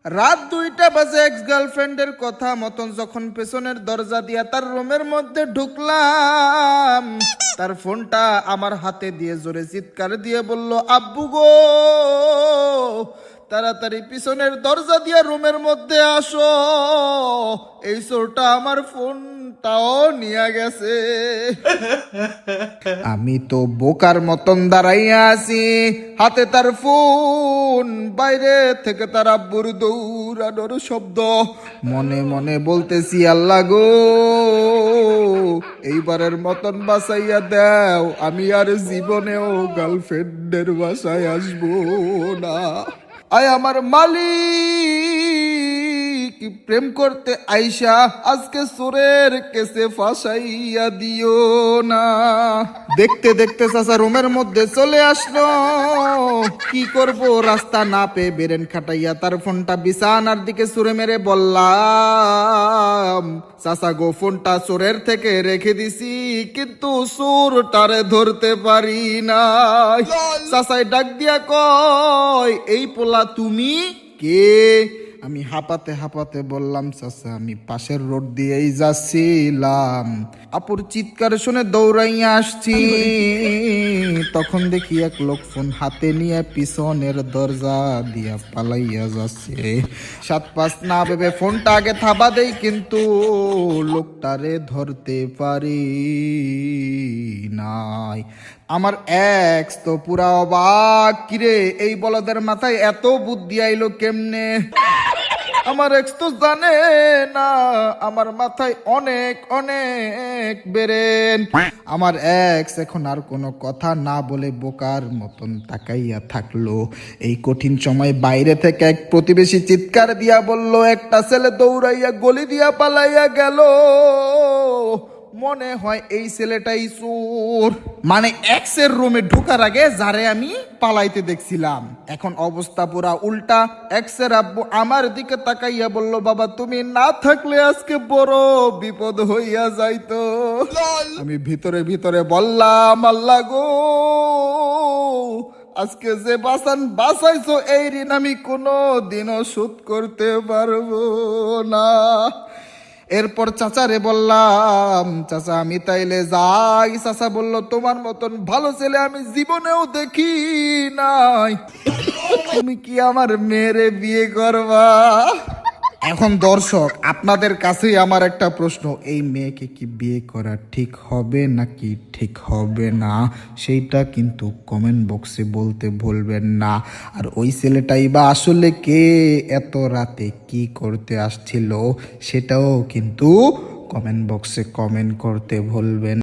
রাত 2টা বাজে এক্স গার্লফ্রেন্ডের কথা মতন যখন পেছনের দরজা দিয়া তার রুমের মধ্যে ঢুকলাম, তার ফোনটা আমার হাতে দিয়ে জোরে চিৎকার দিয়ে বলল, আব্বু গো তাড়াতাড়ি পিছনের দরজা দিয়া রুমের মধ্যে আসো, এই চোরটা আমার ফোনটাও নিয়ে গেছে। আমি তো বোকার মতন দাঁড়াইয়া আছি, হাতে তার ফোন, বাইরে থেকে তার আব্বুর দৌড়ানোর শব্দ। মনে মনে বলতেছি, আল্লাহ গো এইবারের মতন বাঁচাইয়া দাও, আমি আর জীবনেও গার্লফ্রেন্ডের বাসায় আসবো না। আয় আমার মালিক, প্রেম করতে আইসা আজকে চোরের কেসে ফাঁসাইয়া দিও না। দেখতে দেখতে চাচা রুমের মধ্যে চলে আসলো। কি করব, রাস্তা না পেয়ে বেরেন খাটাইয়া তার ফোনটা বিছানার দিকে ছুঁড়ে মেরে বললাম, চাচা গো ফোনটা চোরের থেকে রেখে দিছি, কিন্তু চোরটারে ধরতে পারি না। চাচাই ডাক দিয়া কয়, এই পোলা তুমি কে? আমি হাঁপাতে হাঁপাতে বললাম, চাচা আমি পাশের রোড দিয়েই যাচ্ছিলাম, আপুর চিৎকার শুনে দৌড়াইয়া আসছি, তখন দেখি এক লোক ফোন হাতে নিয়ে পিছনের দরজা দিয়া পালাইয়া যাচ্ছে। 7-5 না ভেবে ফোনটা আগে থাবা দেই, কিন্তু লোকটারে ধরতে পারি নাই। আমার এক্স তো পুরা অবাক, কিরে এই বলদের মাথায় এত বুদ্ধি আইলো কেমনে? আমার এক্স তো জানে না আমার মাথায় অনেক অনেক বেরেন। আমার এক্স এখন আর কোনো কথা না বলে বোকার মতন তাকাইয়া থাকলো। এই কঠিন সময় বাইরে থেকে এক প্রতিবেশী চিৎকার দিয়া বলল, একটা ছেলে দৌড়াইয়া গলি দিয়া পালাইয়া গেল, মনে হয় এই ছেলেটাই চোর। মানে এক্সের রুমে ঢোকার আগে যারে আমি পালাইতে দেখছিলাম, এখন অবস্থা পুরা উল্টা। এক্সের আব্বু আমার দিকে তাকাইয়া বলল, বাবা তুমি না থাকলে আজকে বড় বিপদ হইয়া যাইতো। আমি ভিতরে ভিতরে বললাম, আল্লাহ গো আজকে যে বাঁচাইছো এই ঋণ আমি কোনো দিনও শোধ করতে পারবো না। এরপর চাচারে বললাম, চাচা আমি তাইলে যাই? চাচা বলল, তোমার মতন ভালো ছেলে আমি জীবনেও দেখি নাই, তুমি কি আমার মেয়েরে বিয়ে করবা? এখন দর্শক আপনাদের কাছেই আমার একটা প্রশ্ন, এই মেয়েকে কি বিয়ে করা ঠিক হবে নাকি ঠিক হবে না, সেইটা কিন্তু কমেন্ট বক্সে বলতে ভুলবেন না। আর ওই ছেলেটাই বা আসলে কে, এত রাতে কি করতে আসছিল, সেটাও কিন্তু কমেন্ট বক্সে কমেন্ট করতে ভুলবেন।